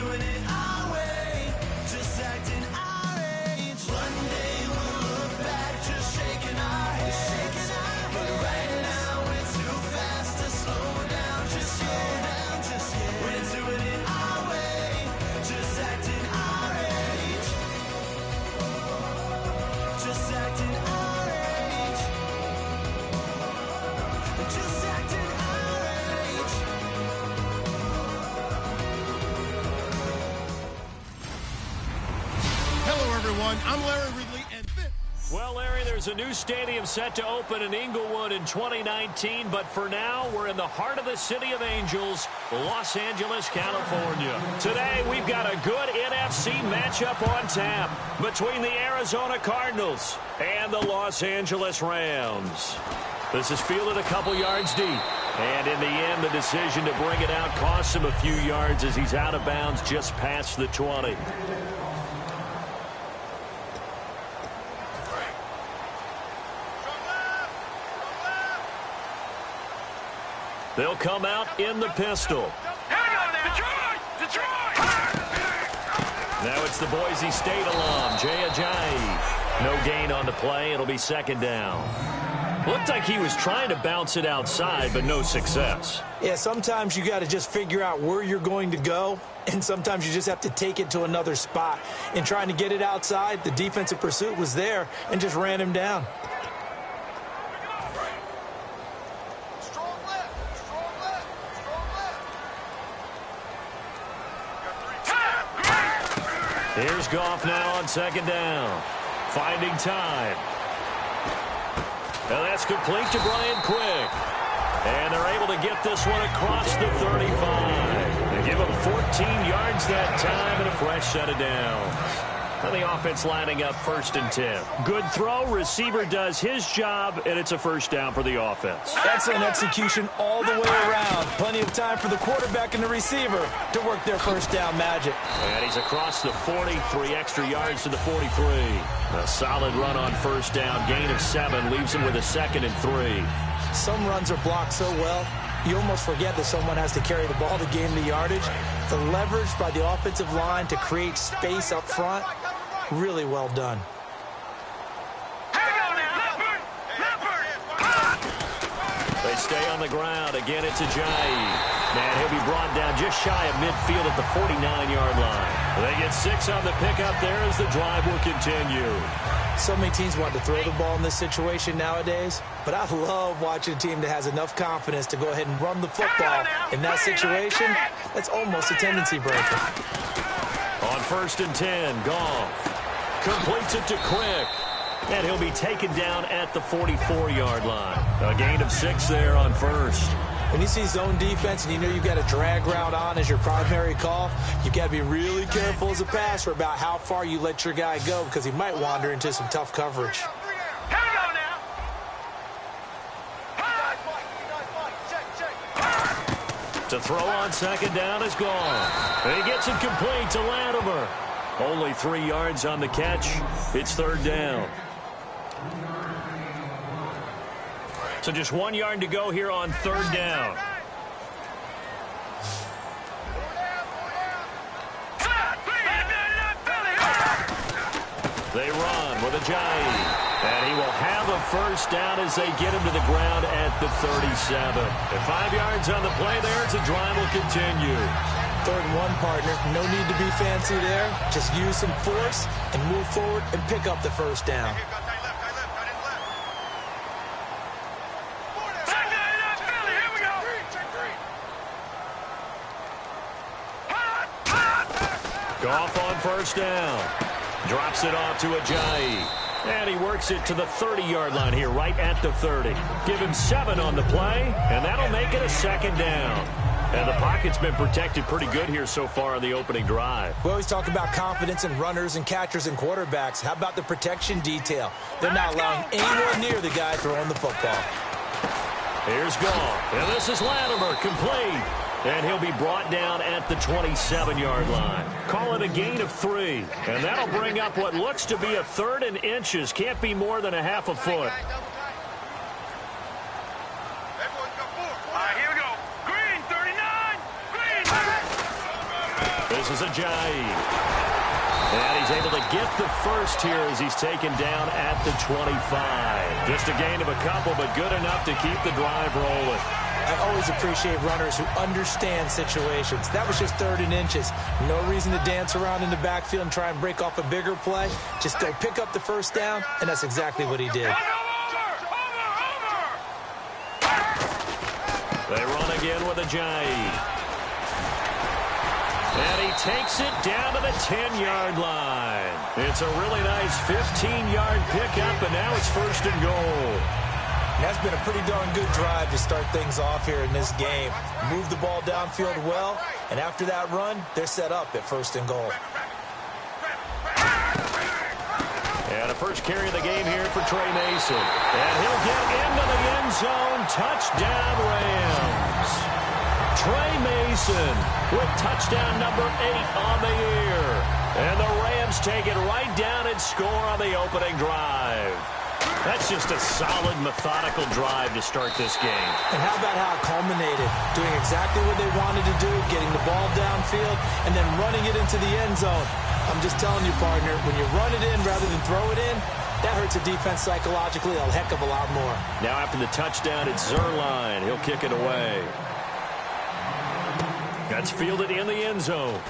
doing it our way, just acting our age. One day we'll look back, just shaking our heads. But right now we're too fast to slow down, just slow down, just yet. We're doing it our way, just acting our age. Just acting our age. Just acting our age. Hello, everyone. I'm Larry Ridley, and this... Well, Larry, there's a new stadium set to open in Inglewood in 2019, but for now, we're in the heart of the City of Angels, Los Angeles, California. Today, we've got a good NFC matchup on tap between the Arizona Cardinals and the Los Angeles Rams. This is fielded a couple yards deep, and in the end, the decision to bring it out costs him a few yards as he's out of bounds just past the 20. They'll come out in the pistol. Detroit! Now it's the Boise State alum, Jay Ajayi. No gain on the play. It'll be second down. Looked like he was trying to bounce it outside, but no success. Yeah, sometimes you got to just figure out where you're going to go, and sometimes you just have to take it to another spot. In trying to get it outside, the defensive pursuit was there and just ran him down. Here's Goff now on second down. Finding time. And that's complete to Brian Quick. And they're able to get this one across the 35. They give him 14 yards that time and a fresh set of downs. And the offense lining up 1st and 10. Good throw. Receiver does his job, and it's a first down for the offense. Excellent execution all the way around. Plenty of time for the quarterback and the receiver to work their first down magic. And he's across the 40, 3 extra yards to the 43. A solid run on first down. Gain of 7 leaves him with a 2nd and 3. Some runs are blocked so well, you almost forget that someone has to carry the ball to gain the yardage. The leverage by the offensive line to create space up front, really well done. They stay on the ground. Again, it's Ajayi. Man, he'll be brought down just shy of midfield at the 49-yard line. They get 6 on the pickup there as the drive will continue. So many teams want to throw the ball in this situation nowadays, but I love watching a team that has enough confidence to go ahead and run the football. In that situation, that's almost a tendency breaker. On 1st and 10, Goff completes it to Quick. And he'll be taken down at the 44-yard line. A gain of 6 there on first. When you see zone defense and you know you've got a drag route on as your primary call, you've got to be really careful as a passer about how far you let your guy go because he might wander into some tough coverage. To throw on second down is gone. And he gets it complete to Latimer. Only 3 yards on the catch. It's 3rd down. So just 1 yard to go here on 3rd down. They run with Ajayi. And he will have a first down as they get him to the ground at the 37. And 5 yards on the play there as the drive will continue. 3rd and 1, partner. No need to be fancy there. Just use some force and move forward and pick up the first down. Goff on first down. Drops it off to Ajayi. And he works it to the 30-yard line here, right at the 30. Give him 7 on the play, and that'll make it a 2nd down. And the pocket's been protected pretty good here so far on the opening drive. We always talk about confidence in runners and catchers and quarterbacks. How about the protection detail? They're not allowing anyone near the guy throwing the football. Here's Goff. And this is Latimer, complete. And he'll be brought down at the 27-yard line. Call it a gain of 3. And that'll bring up what looks to be a 3rd and inches. Can't be more than a half a foot. Here we go. Green, 39. Green. This is Ajayi. And he's able to get the first here as he's taken down at the 25. Just a gain of a couple, but good enough to keep the drive rolling. I always appreciate runners who understand situations. That was just 3rd and inches. No reason to dance around in the backfield and try and break off a bigger play. Just go pick up the first down, and that's exactly what he did. They run again with Ajayi. And he takes it down to the 10-yard line. It's a really nice 15-yard pickup, and now it's 1st and goal. That's been a pretty darn good drive to start things off here in this game. Move the ball downfield well, and after that run, they're set up at 1st and goal. And a first carry of the game here for Trey Mason. And he'll get into the end zone. Touchdown, Rams. Trey Mason with touchdown number 8 on the year. And the Rams take it right down and score on the opening drive. That's just a solid, methodical drive to start this game. And how about how it culminated? Doing exactly what they wanted to do, getting the ball downfield, and then running it into the end zone. I'm just telling you, partner, when you run it in rather than throw it in, that hurts a defense psychologically a heck of a lot more. Now after the touchdown, it's Zerline. He'll kick it away. That's fielded in the end zone.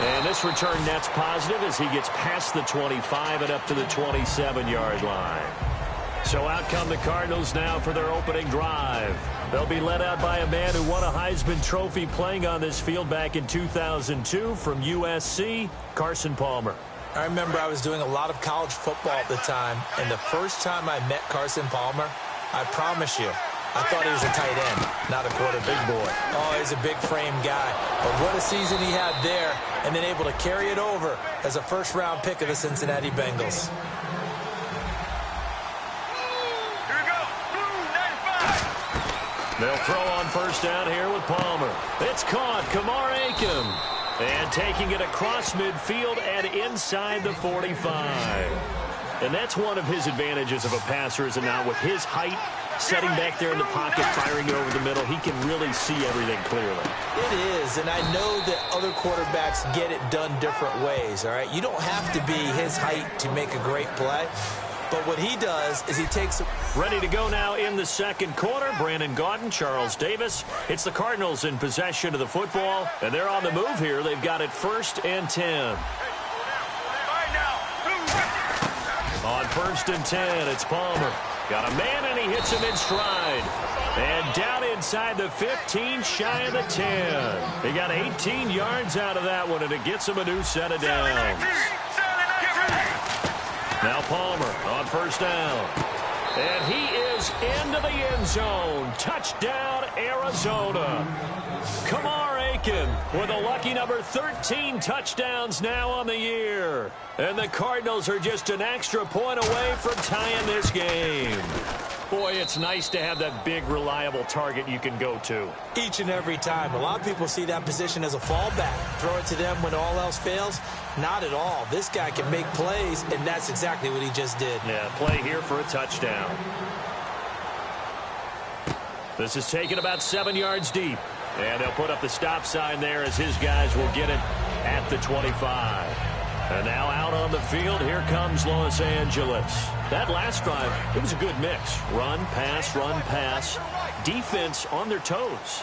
And this return net's positive as he gets past the 25 and up to the 27-yard line. So out come the Cardinals now for their opening drive. They'll be led out by a man who won a Heisman Trophy playing on this field back in 2002 from USC, Carson Palmer. I remember I was doing a lot of college football at the time, and the first time I met Carson Palmer, I promise you, I thought he was a tight end, not a quarter big boy. Oh, he's a big frame guy. But what a season he had there, and then able to carry it over as a first-round pick of the Cincinnati Bengals. Here we go. Blue 95. They'll throw on first down here with Palmer. It's caught. Kamar Aiken. And taking it across midfield and inside the 45. And that's one of his advantages of a passer, is now with his height, setting back there in the pocket, firing it over the middle, he can really see everything clearly. It is, and I know that other quarterbacks get it done different ways, all right? You don't have to be his height to make a great play, but what he does is he takes... Ready to go now in the second quarter. Brandon Gaudin, Charles Davis. It's the Cardinals in possession of the football, and they're on the move here. They've got it 1st and 10. On 1st and 10, it's Palmer. Got a man, and he hits him in stride. And down inside the 15, shy of the 10. He got 18 yards out of that one, and it gets him a new set of downs. Now Palmer on first down. And he is into the end zone. Touchdown, Arizona. Kamar Aiken with a lucky number 13 touchdowns now on the year. And the Cardinals are just an extra point away from tying this game. Boy, it's nice to have that big, reliable target you can go to. Each and every time. A lot of people see that position as a fallback. Throw it to them when all else fails. Not at all. This guy can make plays, and that's exactly what he just did. Yeah, play here for a touchdown. This is taken about 7 yards deep. And they'll put up the stop sign there as his guys will get it at the 25. And now out on the field, here comes Los Angeles. That last drive, it was a good mix. Run, pass, defense on their toes.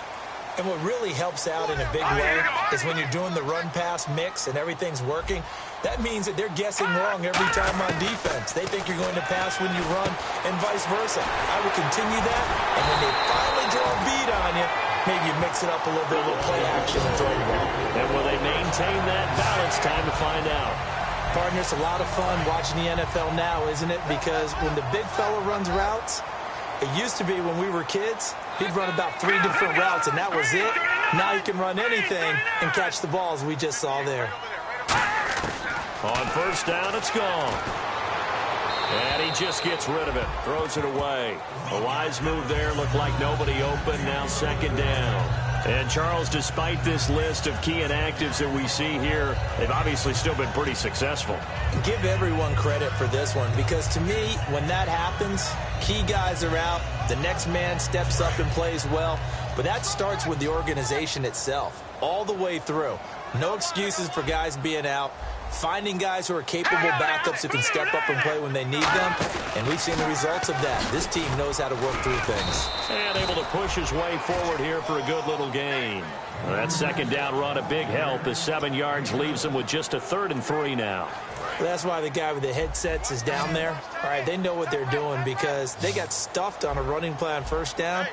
And what really helps out in a big way is when you're doing the run-pass mix and everything's working, that means that they're guessing wrong every time on defense. They think you're going to pass when you run and vice versa. I would continue that, and when they finally draw a beat on you, maybe you mix it up a little bit, a little play action and throw the ball. And will they maintain that balance? Time to find out. Partner, it's a lot of fun watching the NFL now, isn't it? Because when the big fella runs routes, it used to be when we were kids, he'd run about 3 different routes, and that was it. Now he can run anything and catch the ball, as we just saw there. On first down, it's gone. And he just gets rid of it, throws it away. A wise move there, looked like nobody open, now second down. And Charles, despite this list of key inactives that we see here, they've obviously still been pretty successful. Give everyone credit for this one, because to me, when that happens, key guys are out, the next man steps up and plays well. But that starts with the organization itself, all the way through. No excuses for guys being out. Finding guys who are capable backups who can step up and play when they need them. And we've seen the results of that. This team knows how to work through things. And able to push his way forward here for a good little gain. That second down run, a big help as 7 yards leaves them with just a 3rd and 3 now. Well, that's why the guy with the headsets is down there. All right, they know what they're doing because they got stuffed on a running play on 1st down.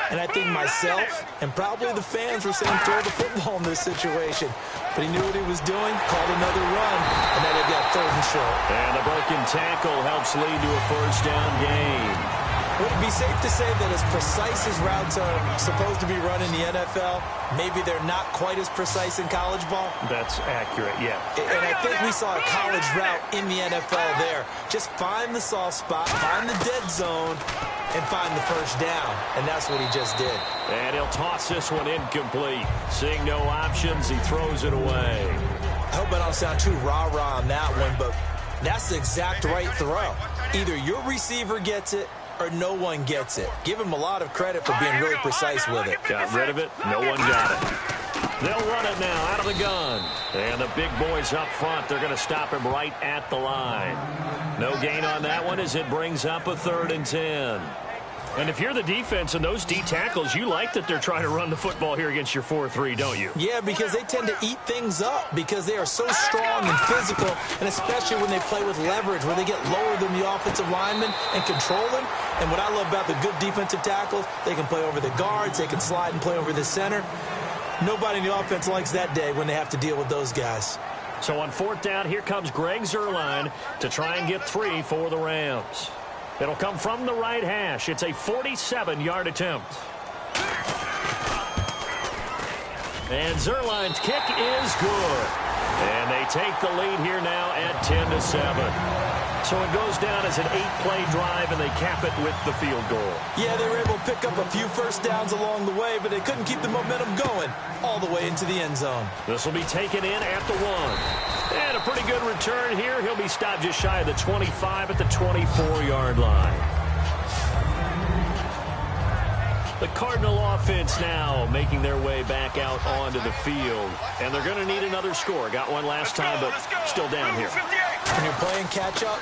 And I think myself and probably the fans were saying throw the football in this situation. But he knew what he was doing, called another run, and then they got 3rd and short. And the broken tackle helps lead to a 1st down gain. Would it be safe to say that as precise as routes are supposed to be run in the NFL, maybe they're not quite as precise in college ball? That's accurate, yeah. And I think we saw a college route in the NFL there. Just find the soft spot, find the dead zone, and find the 1st down. And that's what he just did. And he'll toss this one incomplete. Seeing no options, he throws it away. I hope I don't sound too rah-rah on that one, but that's the exact right throw. Either your receiver gets it or no one gets it. Give him a lot of credit for being really precise with it. Got rid of it. No one got it. They'll run it now out of the gun. And the big boys up front, they're going to stop him right at the line. No gain on that one as it brings up a 3rd and 10. And if you're the defense and those D tackles, you like that they're trying to run the football here against your 4-3, don't you? Yeah, because they tend to eat things up because they are so strong and physical, and especially when they play with leverage, where they get lower than the offensive linemen and control them. And what I love about the good defensive tackles, they can play over the guards, they can slide and play over the center. Nobody in the offense likes that day when they have to deal with those guys. So on 4th down, here comes Greg Zuerlein to try and get 3 for the Rams. It'll come from the right hash. It's a 47-yard attempt. And Zuerlein's kick is good. And they take the lead here now at 10-7. So it goes down as an 8-play drive, and they cap it with the field goal. Yeah, they were able to pick up a few 1st downs along the way, but they couldn't keep the momentum going all the way into the end zone. This will be taken in at the 1. And a pretty good return here. He'll be stopped just shy of the 25 at the 24-yard line. The Cardinal offense now making their way back out onto the field. And they're going to need another score. Got one last time, but still down here. When you're playing catch-up,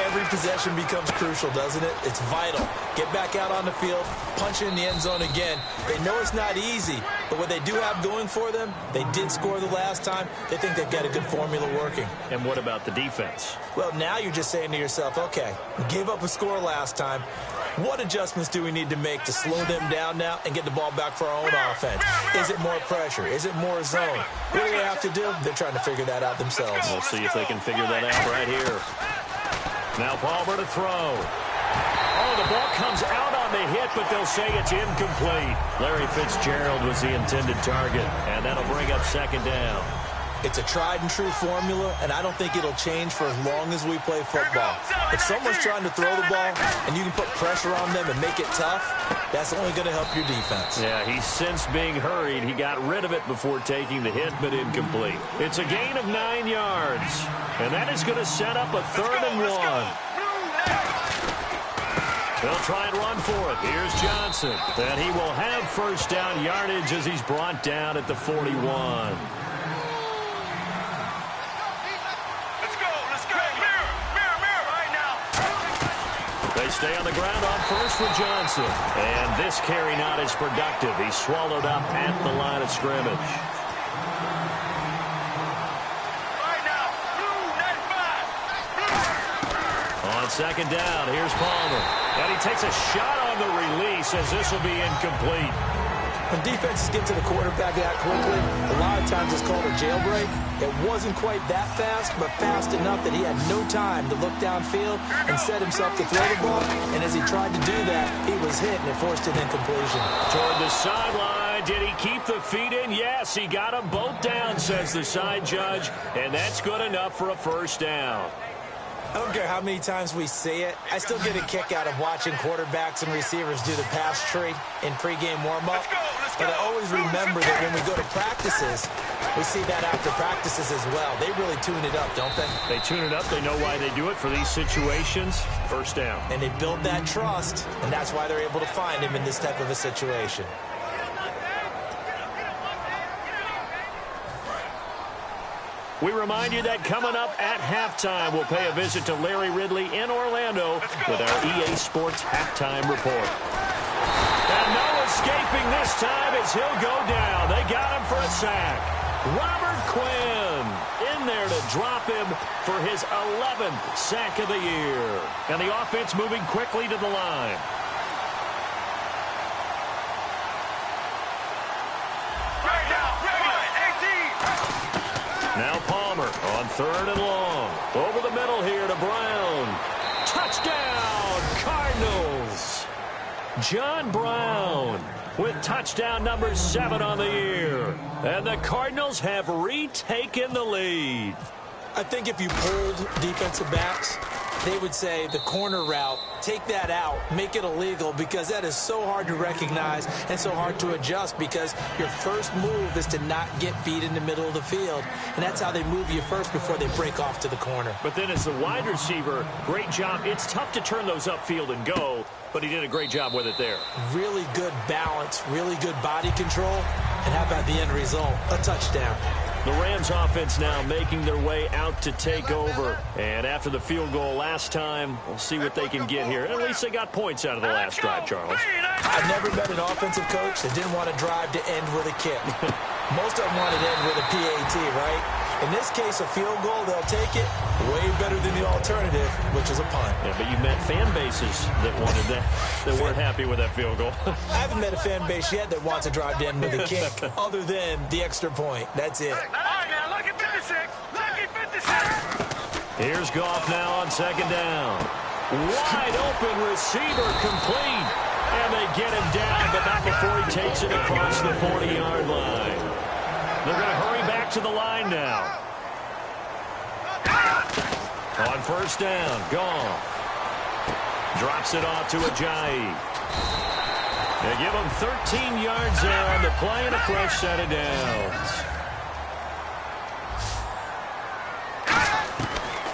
every possession becomes crucial, doesn't it? It's vital. Get back out on the field, punch it in the end zone again. They know it's not easy, but what they do have going for them, they did score the last time. They think they've got a good formula working. And what about the defense? Well, now you're just saying to yourself, okay, we gave up a score last time. What adjustments do we need to make to slow them down now and get the ball back for our own offense? Is it more pressure? Is it more zone? What do they have to do? They're trying to figure that out themselves. We'll see if they can figure that out right here. Now Palmer to throw. Oh, the ball comes out on the hit, but they'll say it's incomplete. Larry Fitzgerald was the intended target, and that'll bring up 2nd down. It's a tried-and-true formula, and I don't think it'll change for as long as we play football. If someone's trying to throw the ball and you can put pressure on them and make it tough, that's only going to help your defense. Yeah, he's since being hurried. He got rid of it before taking the hit, but incomplete. It's a gain of 9 yards, and that is going to set up a 3rd and 1. They'll try and run for it. Here's Johnson. And he will have 1st down yardage as he's brought down at the 41. They stay on the ground on 1st with Johnson. And this carry not as productive. He's swallowed up at the line of scrimmage. On 2nd down, here's Palmer. And he takes a shot on the release as this will be incomplete. When defenses get to the quarterback that quickly, a lot of times it's called a jailbreak. It wasn't quite that fast, but fast enough that he had no time to look downfield and set himself to throw the ball. And as he tried to do that, he was hit, and it forced an incompletion. Toward the sideline, did he keep the feet in? Yes, he got them both down, says the side judge, and that's good enough for a 1st down. I don't care how many times we see it. I still get a kick out of watching quarterbacks and receivers do the pass tree in pregame warm-up. But I always remember that when we go to practices, we see that after practices as well. They really tune it up, don't they? They tune it up. They know why they do it for these situations. 1st down. And they build that trust, and that's why they're able to find him in this type of a situation. We remind you that coming up at halftime, we'll pay a visit to Larry Ridley in Orlando with our EA Sports Halftime Report. And no escaping this time as he'll go down. They got him for a sack. Robert Quinn in there to drop him for his 11th sack of the year. And the offense moving quickly to the line. Now Palmer on 3rd and long. Over the middle here to Brown. Touchdown, Cardinals. John Brown with touchdown number 7 on the year. And the Cardinals have retaken the lead. I think if you polled defensive backs, they would say the corner route, take that out, make it illegal, because that is so hard to recognize and so hard to adjust, because your first move is to not get beat in the middle of the field. And that's how they move you first before they break off to the corner. But then as the wide receiver, great job. It's tough to turn those upfield and go, but he did a great job with it there. Really good balance, really good body control. And how about the end result? A touchdown. The Rams offense now making their way out to take over. And after the field goal last time, we'll see what they can get here. At least they got points out of the last drive, Charles. I've never met an offensive coach that didn't want to drive to end with a kick. Most of them want to end with a PAT, right? In this case, a field goal, they'll take it. Way better than the alternative, which is a punt. Yeah, but you've met fan bases that wanted that, that weren't happy with that field goal. I haven't met a fan base yet that wants to drive to end with a kick, other than the extra point. That's it. All right, now, lucky 56. Lucky 56. Here's Goff now on 2nd down. Wide open receiver complete. And they get him down, but not before he takes it across the 40-yard line. They're going to hurry back to the line now. On 1st down, Goff drops it off to Ajayi. They give him 13 yards there on the play and a fresh set of downs.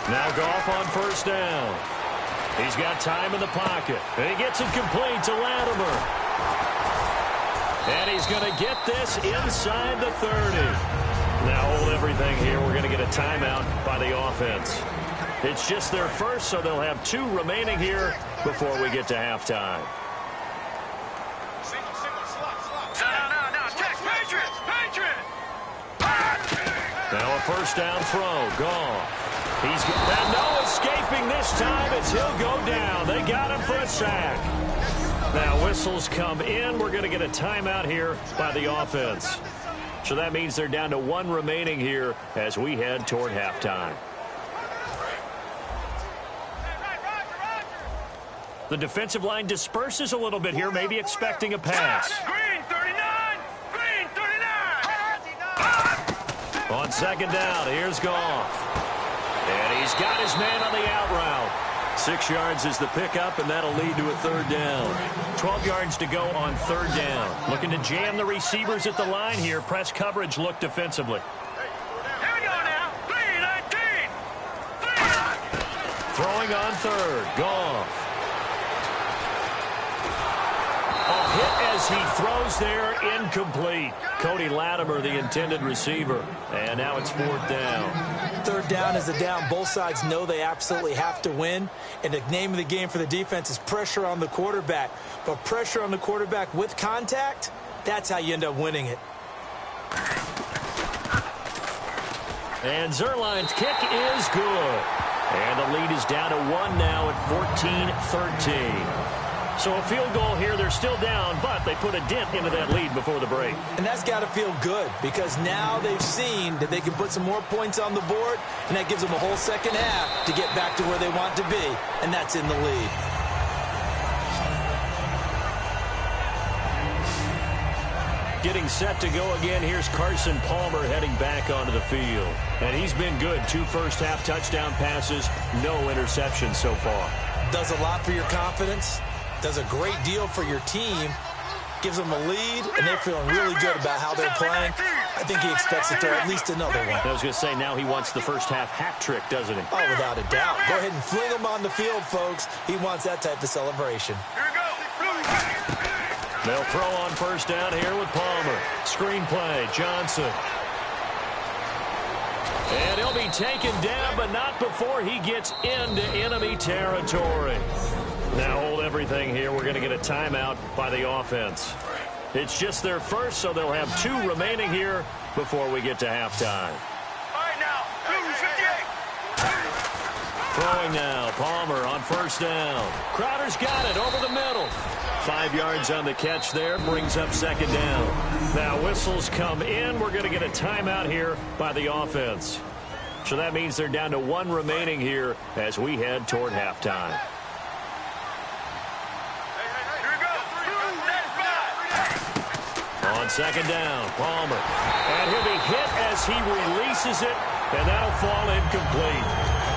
Now Goff on 1st down. He's got time in the pocket. And he gets it complete to Latimer. And he's going to get this inside the 30. Now hold everything here. We're going to get a timeout by the offense. It's just their first, so they'll have 2 remaining here before we get to halftime. No. Check. Patriot. Now a 1st down throw. Goff. He's got no escaping this time as he'll go down. They got him for a sack. Now whistles come in. We're going to get a timeout here by the offense. So that means they're down to 1 remaining here as we head toward halftime. The defensive line disperses a little bit here, maybe expecting a pass. Green 39. Green 39. On 2nd down, here's Goff. And he's got his man on the out route. 6 yards is the pickup, and that'll lead to a 3rd down. 12 yards to go on 3rd down. Looking to jam the receivers at the line here. Press coverage look defensively. Here we go now. 3-19. Throwing on 3rd. Goff. A hit as he throws there, incomplete. Cody Latimer, the intended receiver. And now it's 4th down. 3rd down is a down. Both sides know they absolutely have to win. And the name of the game for the defense is pressure on the quarterback. But pressure on the quarterback with contact, that's how you end up winning it. And Zerline's kick is good. And the lead is down to 1 now at 14-13. So a field goal here, they're still down, but they put a dent into that lead before the break. And that's got to feel good, because now they've seen that they can put some more points on the board, and that gives them a whole second half to get back to where they want to be, and that's in the lead. Getting set to go again, here's Carson Palmer heading back onto the field. And he's been good. 2 first-half touchdown passes, no interceptions so far. Does a lot for your confidence. Does a great deal for your team, gives them a lead, and they're feeling really good about how they're playing. I think he expects to throw at least another one. I was going to say, now he wants the first-half hat trick, doesn't he? Oh, without a doubt. Go ahead and fling him on the field, folks. He wants that type of celebration. Here we go. They'll throw on 1st down here with Palmer. Screen play, Johnson. And he'll be taken down, but not before he gets into enemy territory. Now hold everything here. We're going to get a timeout by the offense. It's just their first, so they'll have 2 remaining here before we get to halftime. All right, now, 58. Throwing now, Palmer on first down. Crowder's got it over the middle. 5 yards on the catch there, brings up second down. Now whistles come in. We're going to get a timeout here by the offense. So that means they're down to 1 remaining here as we head toward halftime. On second down, Palmer. And he'll be hit as he releases it, and that'll fall incomplete.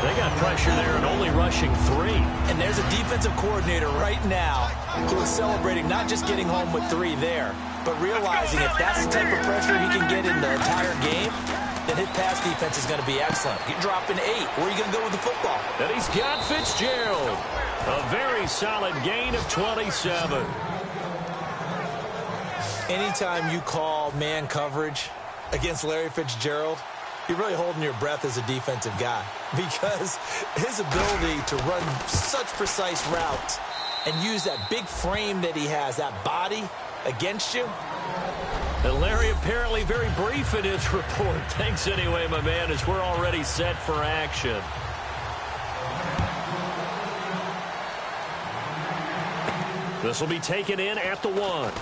They got pressure there and only rushing 3. And there's a defensive coordinator right now who is celebrating not just getting home with 3 there, but realizing if that's the type of pressure he can get in the entire game, then his pass defense is going to be excellent. You're dropping 8. Where are you going to go with the football? And he's got Fitzgerald. A very solid gain of 27. Anytime you call man coverage against Larry Fitzgerald, you're really holding your breath as a defensive guy because his ability to run such precise routes and use that big frame that he has, that body against you. And Larry apparently very brief in his report. Thanks anyway, my man, as we're already set for action. This will be taken in at the 1.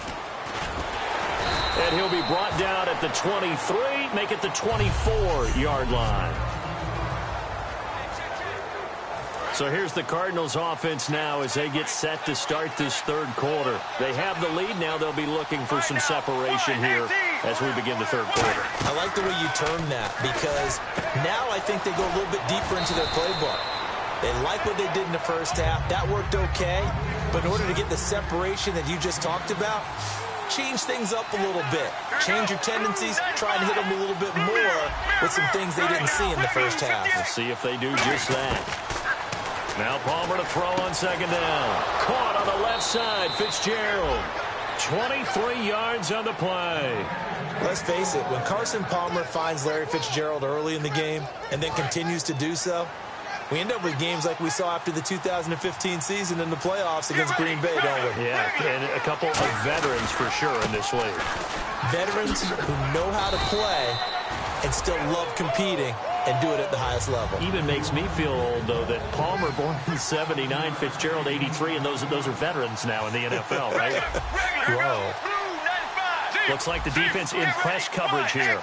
And he'll be brought down at the 23, make it the 24-yard line. So here's the Cardinals offense now as they get set to start this third quarter. They have the lead. Now they'll be looking for some separation here as we begin the third quarter. I like the way you term that because now I think they go a little bit deeper into their playbook. They like what they did in the first half. That worked okay. But in order to get the separation that you just talked about, change things up a little bit. Change your tendencies. Try and hit them a little bit more with some things they didn't see in the first half. We'll see if they do just that. Now Palmer to throw on second down. Caught on the left side, Fitzgerald. 23 yards on the play. Let's face it, when Carson Palmer finds Larry Fitzgerald early in the game and then continues to do so, we end up with games like we saw after the 2015 season in the playoffs against Green Bay, don't we? Yeah, and a couple of veterans for sure in this league. Veterans who know how to play and still love competing and do it at the highest level. Even makes me feel old, though, that Palmer, born in 79, Fitzgerald, 83, and those are veterans now in the NFL, right? Whoa. Looks like the defense in press coverage here.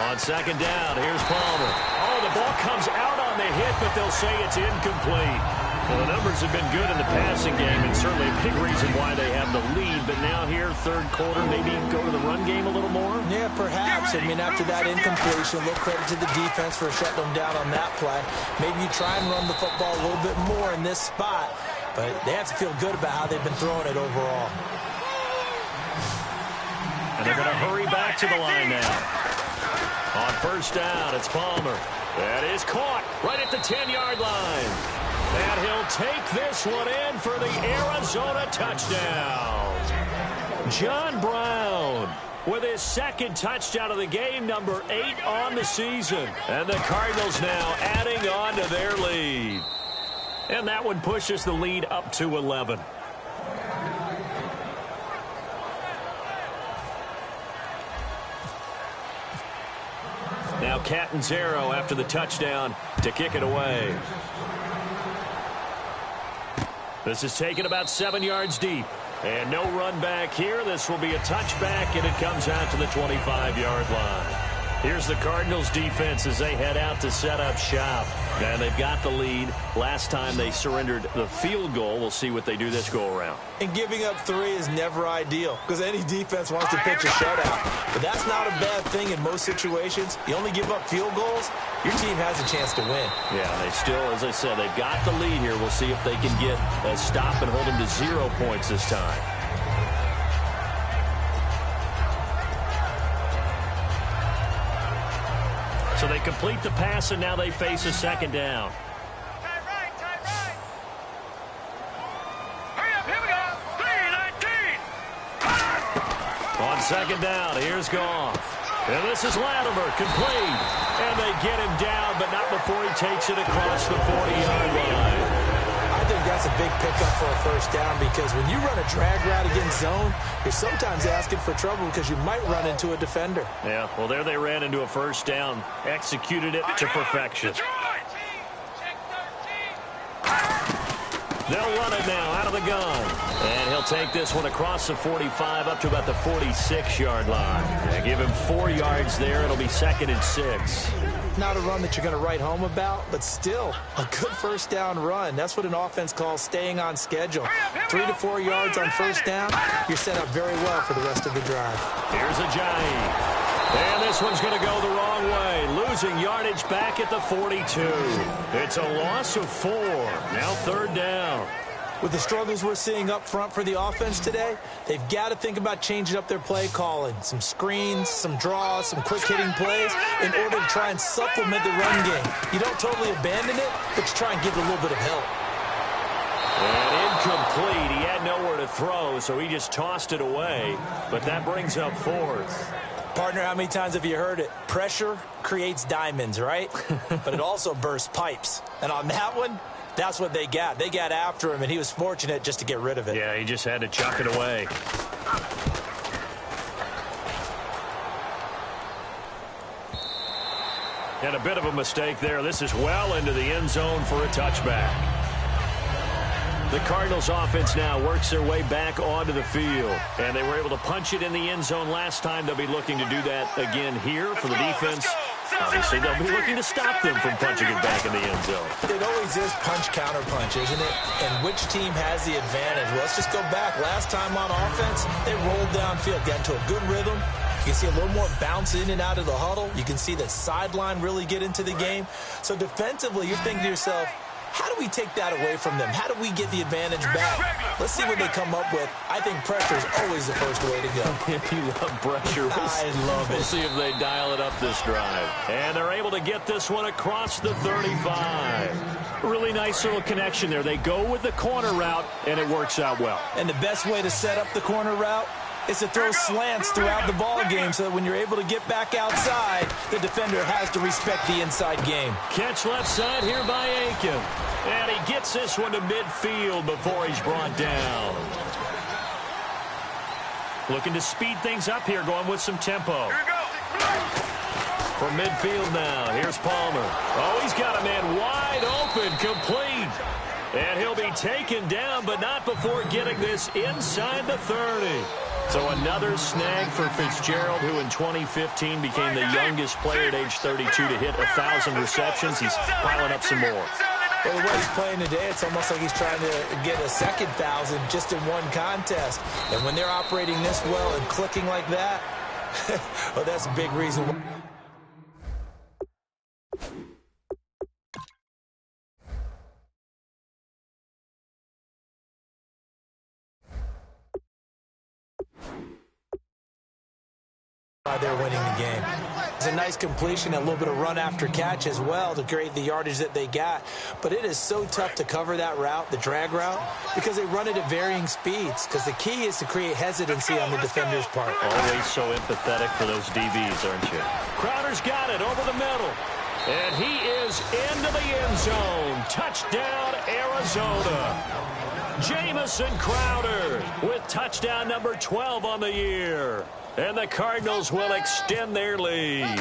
On second down, here's Palmer. Oh, the ball comes out on the hit, but they'll say it's incomplete. Well, the numbers have been good in the passing game, and certainly a big reason why they have the lead. But now here, third quarter, maybe go to the run game a little more? Yeah, perhaps. I mean, after that incompletion, a little credit to the defense for shutting them down on that play. Maybe you try and run the football a little bit more in this spot, but they have to feel good about how they've been throwing it overall. And they're going to hurry back to the line now. On first down, it's Palmer. That is caught right at the 10-yard line. And he'll take this one in for the Arizona touchdown. John Brown with his second touchdown of the game, number 8 on the season. And the Cardinals now adding on to their lead. And that one pushes the lead up to 11. Now Catanzaro after the touchdown to kick it away. This is taken about 7 yards deep. And no run back here. This will be a touchback, and it comes out to the 25-yard line. Here's the Cardinals defense as they head out to set up shop. And they've got the lead. Last time they surrendered the field goal. We'll see what they do this go-around. And giving up 3 is never ideal because any defense wants to pitch a shutout. But that's not a bad thing in most situations. You only give up field goals, your team has a chance to win. Yeah, they still, as I said, they've got the lead here. We'll see if they can get a stop and hold them to 0 points this time. So they complete the pass, and now they face a second down. Tight right. Hurry up, here we go. 3-19. second down. Here's Goff. And this is Latimer, complete. And they get him down, but not before he takes it across the 40-yard line. I think that's a big pickup for a first down because when you run a drag route against zone, you're sometimes asking for trouble because you might run into a defender. Yeah, well, there they ran into a first down, executed it to perfection. They'll run it now out of the gun. And he'll take this one across the 45 up to about the 46-yard line. Yeah, give him 4 yards there. It'll be 2nd and 6. Not a run that you're going to write home about, but still a good first down run. That's what an offense calls staying on schedule. 3 to 4 yards on first down, you're set up very well for the rest of the drive. Here's Ajayi. And this one's going to go the wrong way, losing yardage back at the 42. It's a loss of 4. Now 3rd down. With the struggles we're seeing up front for the offense today, they've got to think about changing up their play calling. Some screens, some draws, some quick-hitting plays in order to try and supplement the run game. You don't totally abandon it, but you try and give it a little bit of help. And incomplete. He had nowhere to throw, so he just tossed it away. But that brings up 4th. Partner, how many times have you heard it? Pressure creates diamonds, right? But it also bursts pipes. And on that one, that's what they got. They got after him, and he was fortunate just to get rid of it. Yeah, he just had to chuck it away. And a bit of a mistake there. This is well into the end zone for a touchback. The Cardinals offense now works their way back onto the field. And they were able to punch it in the end zone last time. They'll be looking to do that again here for the defense. Obviously, they'll be looking to stop them from punching it back in the end zone. It always is punch-counter-punch, isn't it? And which team has the advantage? Well, let's just go back. Last time on offense, they rolled downfield, got into a good rhythm. You can see a little more bounce in and out of the huddle. You can see the sideline really get into the game. So defensively, you're thinking to yourself, how do we take that away from them? How do we get the advantage back? Let's see what they come up with. I think pressure is always the first way to go. You love pressure. I love it. We'll see if they dial it up this drive. And they're able to get this one across the 35. Really nice little connection there. They go with the corner route, and it works out well. And the best way to set up the corner route is to throw slants throughout the ball game so that when you're able to get back outside, the defender has to respect the inside game. Catch left side here by Aiken. And he gets this one to midfield before he's brought down. Looking to speed things up here, going with some tempo. From midfield now, here's Palmer. Oh, he's got a man wide open, complete. And he'll be taken down, but not before getting this inside the 30. So another snag for Fitzgerald, who in 2015 became the youngest player at age 32 to hit 1,000 receptions. He's piling up some more. Well, the way he's playing today, it's almost like he's trying to get a second 1,000 just in one contest. And when they're operating this well and clicking like that, well, that's a big reason why. They're winning the game. It's a nice completion, a little bit of run after catch as well to create the yardage that they got. But it is so tough to cover that route, the drag route, because they run it at varying speeds. Because the key is to create hesitancy on the defender's part. Always so empathetic for those DBs, aren't you? Crowder's got it over the middle. And he is into the end zone. Touchdown, Arizona. Jamison Crowder with touchdown number 12 on the year. And the Cardinals will extend their lead.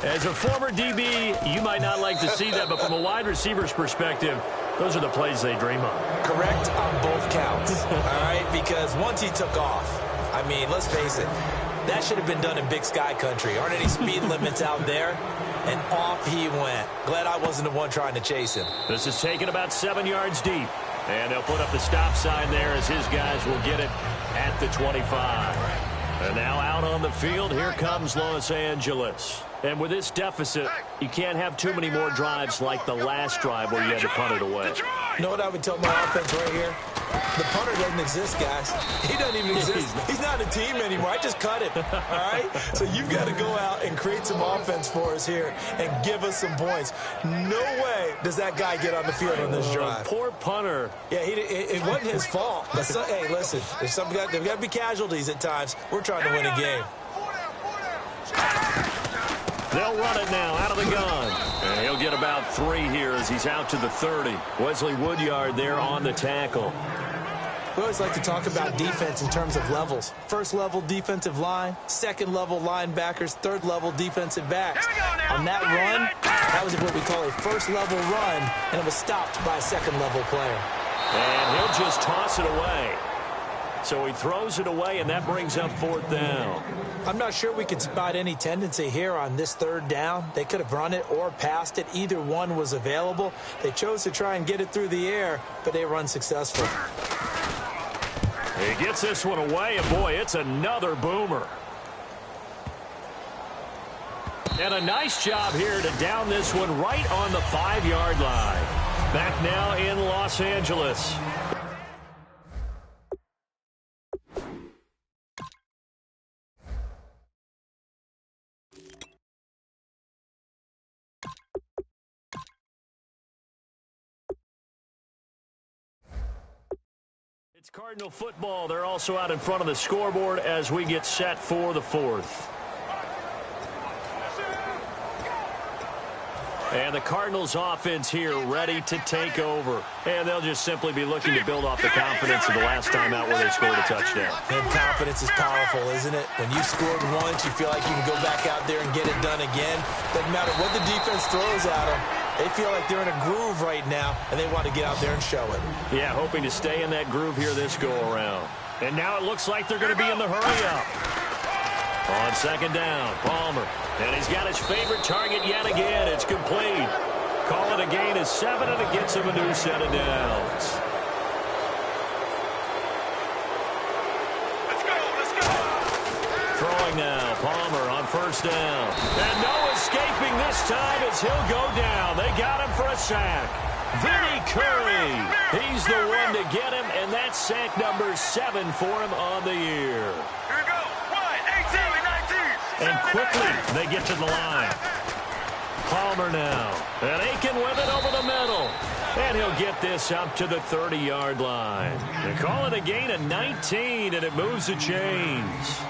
As a former DB, you might not like to see that, but from a wide receiver's perspective, those are the plays they dream of. Correct on both counts, all right? Because once he took off, I mean, let's face it, that should have been done in Big Sky country. Aren't any speed limits out there? And off he went. Glad I wasn't the one trying to chase him. This is taken about 7 yards deep. And they'll put up the stop sign there as his guys will get it at the 25. And now out on the field, here comes Los Angeles. And with this deficit, you can't have too many more drives like the last drive where you had to punt it away. You know what I would tell my offense right here? The punter doesn't exist, guys. He doesn't even exist. He's not a team anymore. I just cut him, all right? So you've got to go out and create some offense for us here and give us some points. No way does that guy get on the field on this drive. Poor punter. Yeah, it wasn't his fault. But hey, listen, there's got to be casualties at times. We're trying to win a game. They'll run it now out of the gun. And he'll get about 3 here as he's out to the 30. Wesley Woodyard there on the tackle. We always like to talk about defense in terms of levels. First level defensive line, second level linebackers, third level defensive backs. On that run, that was what we call a first level run, and it was stopped by a second level player. And he'll just toss it away. So he throws it away, and that brings up 4th down. I'm not sure we could spot any tendency here on this 3rd down. They could have run it or passed it. Either one was available. They chose to try and get it through the air, but they were unsuccessful. He gets this one away, and boy, it's another boomer. And a nice job here to down this one right on the 5-yard line. Back now in Los Angeles. It's Cardinal football. They're also out in front of the scoreboard as we get set for the 4th. And the Cardinals offense here ready to take over. And they'll just simply be looking to build off the confidence of the last time out where they scored a touchdown. And confidence is powerful, isn't it? When you scored once, you feel like you can go back out there and get it done again. Doesn't matter what the defense throws at them. They feel like they're in a groove right now, and they want to get out there and show it. Yeah, hoping to stay in that groove here this go-around. And now it looks like they're going to be in the hurry-up. On 2nd down, Palmer. And he's got his favorite target yet again. It's complete. Call it a gain of 7, and it gets him a new set of downs. Let's go. Throwing now, Palmer on 1st down. And no escaping this time as he'll go down. They got him for a sack. Vinny Curry. He's the one to get him, and that's sack number 7 for him on the year. Here we go. 1, 18, 19. And quickly, they get to the line. Palmer now. And Aiken with it over the middle. And he'll get this up to the 30-yard line. They call it a gain of 19, and it moves the chains.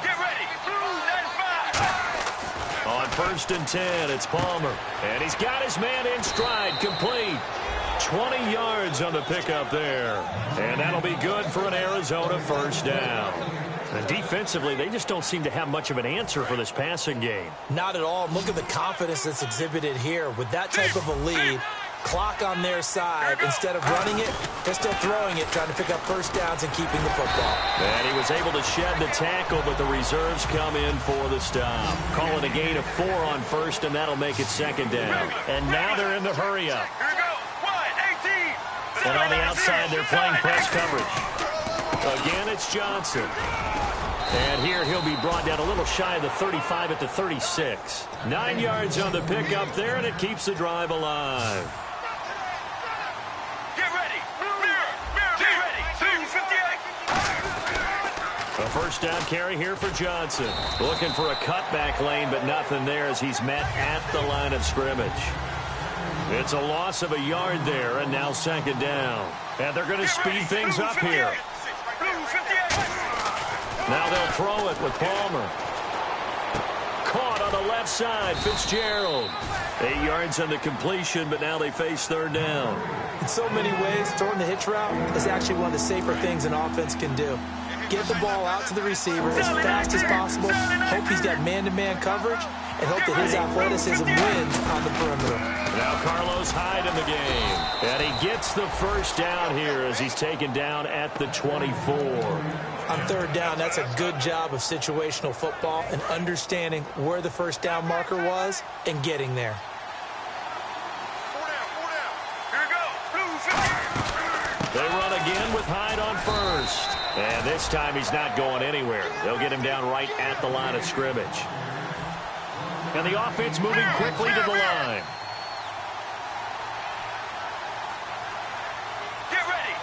Get ready. 95. On 1st and 10, it's Palmer. And he's got his man in stride, complete. 20 yards on the pickup there. And that'll be good for an Arizona 1st down. And defensively, they just don't seem to have much of an answer for this passing game. Not at all. Look at the confidence that's exhibited here. With that type of a lead, clock on their side. Instead of running it, they're still throwing it, trying to pick up 1st downs and keeping the football. And he was able to shed the tackle, but the reserves come in for the stop. Call it a gain of 4 on 1st, and that'll make it 2nd down. And now they're in the hurry-up. Here we go. 1, 18. And on the outside, they're playing press coverage. Again, it's Johnson. And here he'll be brought down a little shy of the 35 at the 36. 9 yards on the pickup there, and it keeps the drive alive. Get ready. Mirror. Get ready. 258. A 1st down carry here for Johnson. Looking for a cutback lane, but nothing there as he's met at the line of scrimmage. It's a loss of a yard there, and now 2nd down. And they're going to speed things up here. Now they'll throw it with Palmer. Caught on the left side, Fitzgerald. 8 yards on the completion, but now they face 3rd down. In so many ways, throwing the hitch route is actually one of the safer things an offense can do. Get the ball out to the receiver as fast as possible, hope he's got man-to-man coverage, and hope that his athleticism wins on the perimeter. Now Carlos Hyde in the game. And he gets the 1st down here as he's taken down at the 24. On 3rd down, that's a good job of situational football and understanding where the 1st down marker was and getting there. 4 down. Here we go. They run again with Hyde on 1st. And this time he's not going anywhere. They'll get him down right at the line of scrimmage. And the offense moving quickly to the line. Get ready.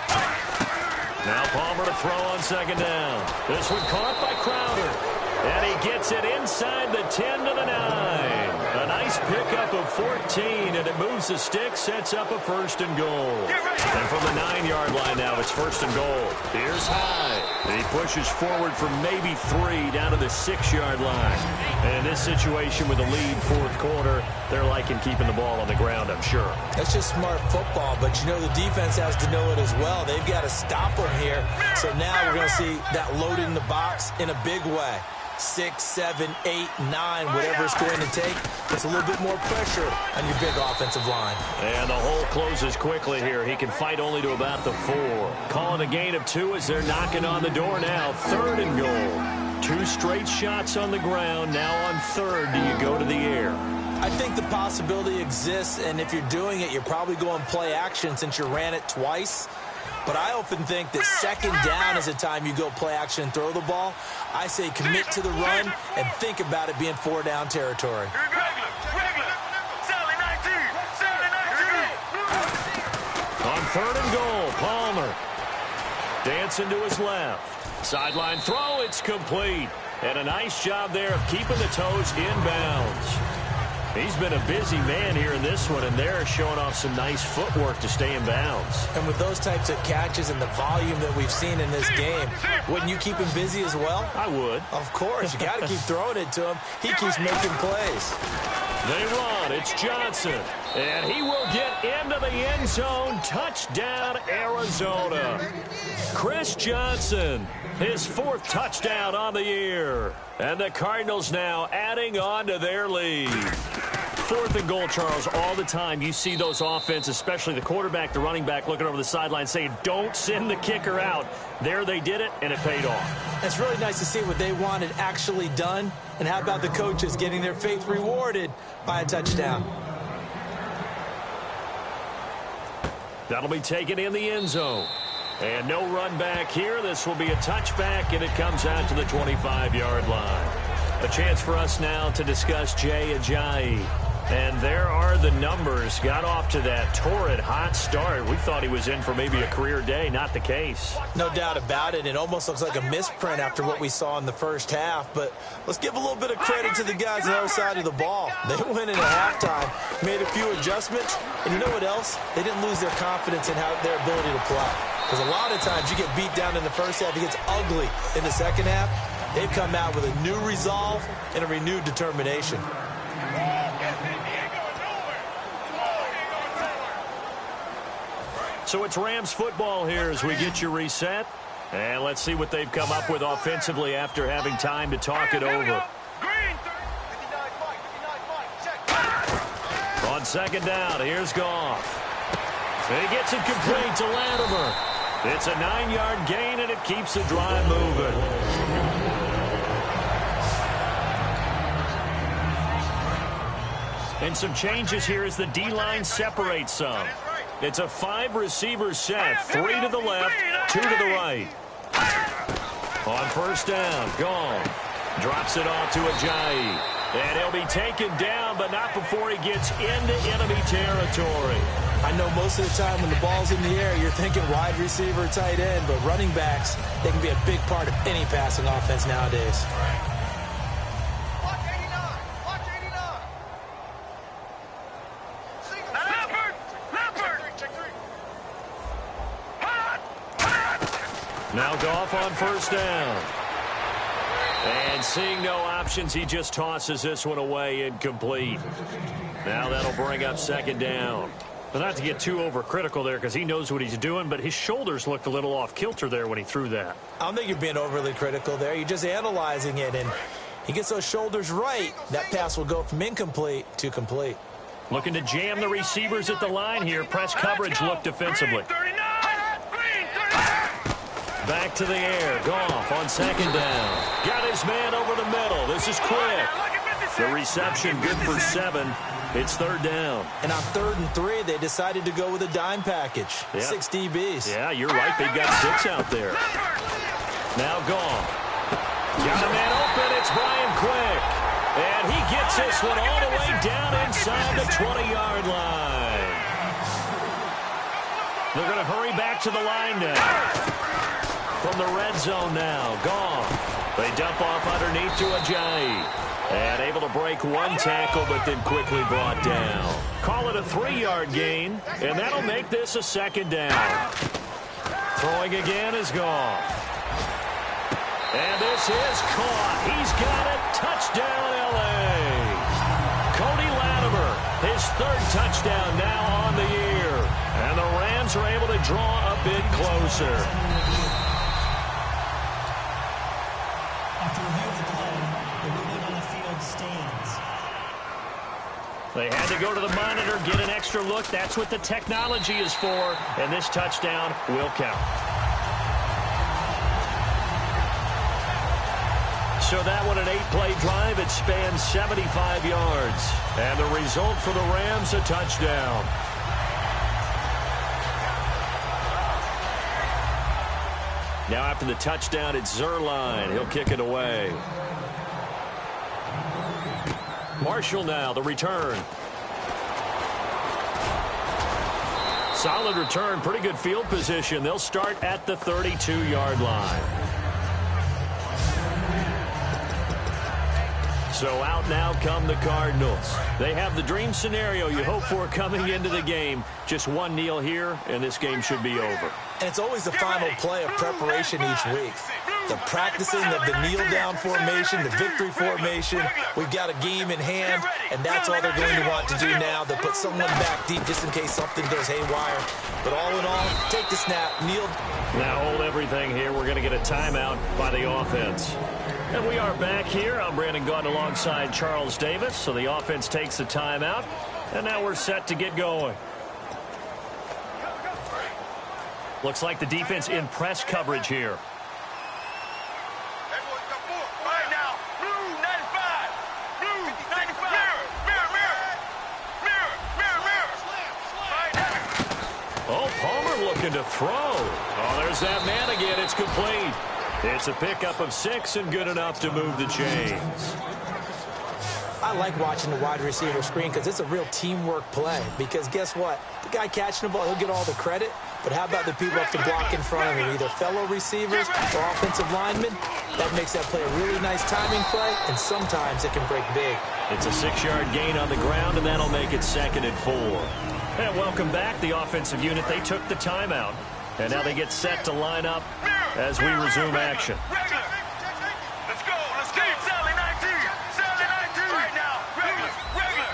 Now Palmer to throw on second down. This one caught by Crowder. And he gets it inside the 10 to the 9. A nice pickup of 14, and it moves the stick, sets up a first and goal. And from the 9-yard line now, it's first and goal. Here's High. And he pushes forward for maybe 3 down to the 6-yard line. And in this situation with a lead fourth quarter, they're liking keeping the ball on the ground, I'm sure. That's just smart football, but you know the defense has to know it as well. They've got to stop them here. So now we're going to see that load in the box in a big way. 6, 7, 8, 9, whatever it's going to take. It's a little bit more pressure on your big offensive line. And the hole closes quickly here. He can fight only to about the 4. Calling a gain of 2 as they're knocking on the door now. Third and goal. 2 straight shots on the ground. Now on third, do you go to the air? I think the possibility exists, and if you're doing it, you're probably going play action since you ran it twice. But I often think that second down is the time you go play action and throw the ball. I say commit to the run and think about it being 4-down territory. On third and goal, Palmer. Dancing to his left. Sideline throw, it's complete. And a nice job there of keeping the toes inbounds. He's been a busy man here in this one, and they're showing off some nice footwork to stay in bounds. And with those types of catches and the volume that we've seen in this game, wouldn't you keep him busy as well? I would. Of course. You got to keep throwing it to him. He keeps making plays. They run. It's Johnson. And he will get into the end zone. Touchdown, Arizona. Chris Johnson, his 4th touchdown on the year. And the Cardinals now adding on to their lead. 4th and goal, Charles, all the time you see those offenses, especially the quarterback, the running back, looking over the sideline saying, don't send the kicker out. There they did it, and it paid off. It's really nice to see what they wanted actually done. And how about the coaches getting their faith rewarded by a touchdown? That'll be taken in the end zone. And no run back here. This will be a touchback, and it comes out to the 25-yard line. A chance for us now to discuss Jay Ajayi. And there are the numbers. Got off to that torrid hot start. We thought he was in for maybe a career day. Not the case. No doubt about it. It almost looks like a misprint after what we saw in the first half. But let's give a little bit of credit to the guys on the other side of the ball. They went in at halftime, made a few adjustments. And you know what else? They didn't lose their confidence in their ability to play. Because a lot of times you get beat down in the first half. It gets ugly in the second half. They've come out with a new resolve and a renewed determination. So it's Rams football here as we get you reset. And let's see what they've come up with offensively after having time to talk it over. On second down, here's Goff. He gets it complete to Latimer. It's a 9-yard gain, and it keeps the drive moving. And some changes here as the D-line separates some. It's a 5-receiver set, 3 to the left, 2 to the right. On first down, Goff drops it off to Ajayi. And he'll be taken down, but not before he gets into enemy territory. I know most of the time when the ball's in the air, you're thinking wide receiver, tight end, but running backs, they can be a big part of any passing offense nowadays. Now Goff on first down. And seeing no options, he just tosses this one away, incomplete. Now that'll bring up second down. But not to get too overcritical there because he knows what he's doing, but his shoulders looked a little off kilter there when he threw that. I don't think you're being overly critical there. You're just analyzing it, and he gets those shoulders right. That pass will go from incomplete to complete. Looking to jam the receivers at the line here. Press coverage look defensively. Back to the air. Goff on second down. Got his man over the middle. This is quick. The reception good for 7. It's third down. And on 3rd and 3, they decided to go with a dime package. Yep. 6 DBs. Yeah, you're right. They've got 6 out there. Now Goff. Got a man open. It's Brian Quick. And he gets this one all the way down inside the 20-yard line. They're going to hurry back to the line now. from the red zone now. Gone. They dump off underneath to Ajayi. And able to break one tackle, but then quickly brought down. Call it a 3-yard gain, and that'll make this a second down. Throwing again is gone. And this is caught. He's got it. Touchdown, L.A. Cody Latimer, his 3rd touchdown now on the year. And the Rams are able to draw a bit closer. After reviewing the play, the movement on the field stands. They had to go to the monitor, get an extra look. That's what the technology is for. And this touchdown will count. So that one, an 8-play drive. It spans 75 yards. And the result for the Rams, a touchdown. Now after the touchdown, it's Zerline. He'll kick it away. Marshall now, the return. Solid return, pretty good field position. They'll start at the 32-yard line. So out now come the Cardinals. They have the dream scenario you hope for coming into the game. Just one kneel here, and this game should be over. And it's always the final play of preparation each week. The practicing of the kneel-down formation, the victory formation. We've got a game in hand, and that's all they're going to want to do now. They'll put someone back deep just in case something goes haywire. But all in all, take the snap, kneel. Now hold everything here. We're going to get a timeout by the offense. And we are back here. I'm Brandon Gaunt alongside Charles Davis. So the offense takes the timeout. And now we're set to get going. Looks like the defense in press coverage here. Right now, blue 95. Blue 95. Mirror. Right now. Oh, Palmer looking to throw. Oh, there's that man again. It's complete. It's a pickup of 6 and good enough to move the chains. I like watching the wide receiver screen because it's a real teamwork play. Because guess what? The guy catching the ball, he'll get all the credit. But how about the people up to block in front of him? Either fellow receivers or offensive linemen. That makes that play a really nice timing play, and sometimes it can break big. It's a 6-yard gain on the ground, and that'll make it 2nd and 4. And welcome back, the offensive unit. They took the timeout, and now they get set to line up as we resume action. Regular. Let's go. Let's go. Sally 19. Sally 19. Right now. Regular. Mirror.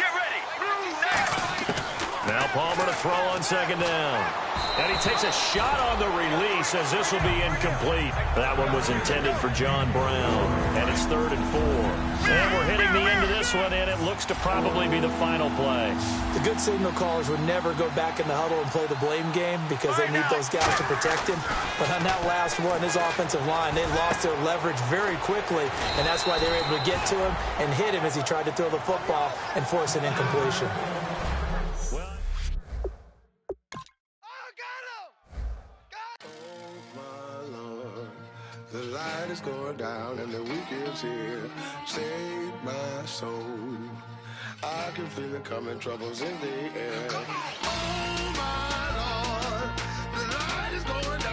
Get ready. Blue 9. Now Palmer to throw on 2nd down. And he takes a shot on the release as this will be incomplete. That one was intended for John Brown. And it's 3rd and 4. And we're hitting the end of this one, and it looks to probably be the final play. The good signal callers would never go back in the huddle and play the blame game because they need those guys to protect him. But on that last one, his offensive line, they lost their leverage very quickly, and that's why they were able to get to him and hit him as he tried to throw the football and force an incompletion. The light is going down and the weekend's here. Save my soul. I can feel it coming, troubles in the air. Oh my Lord, the light is going down.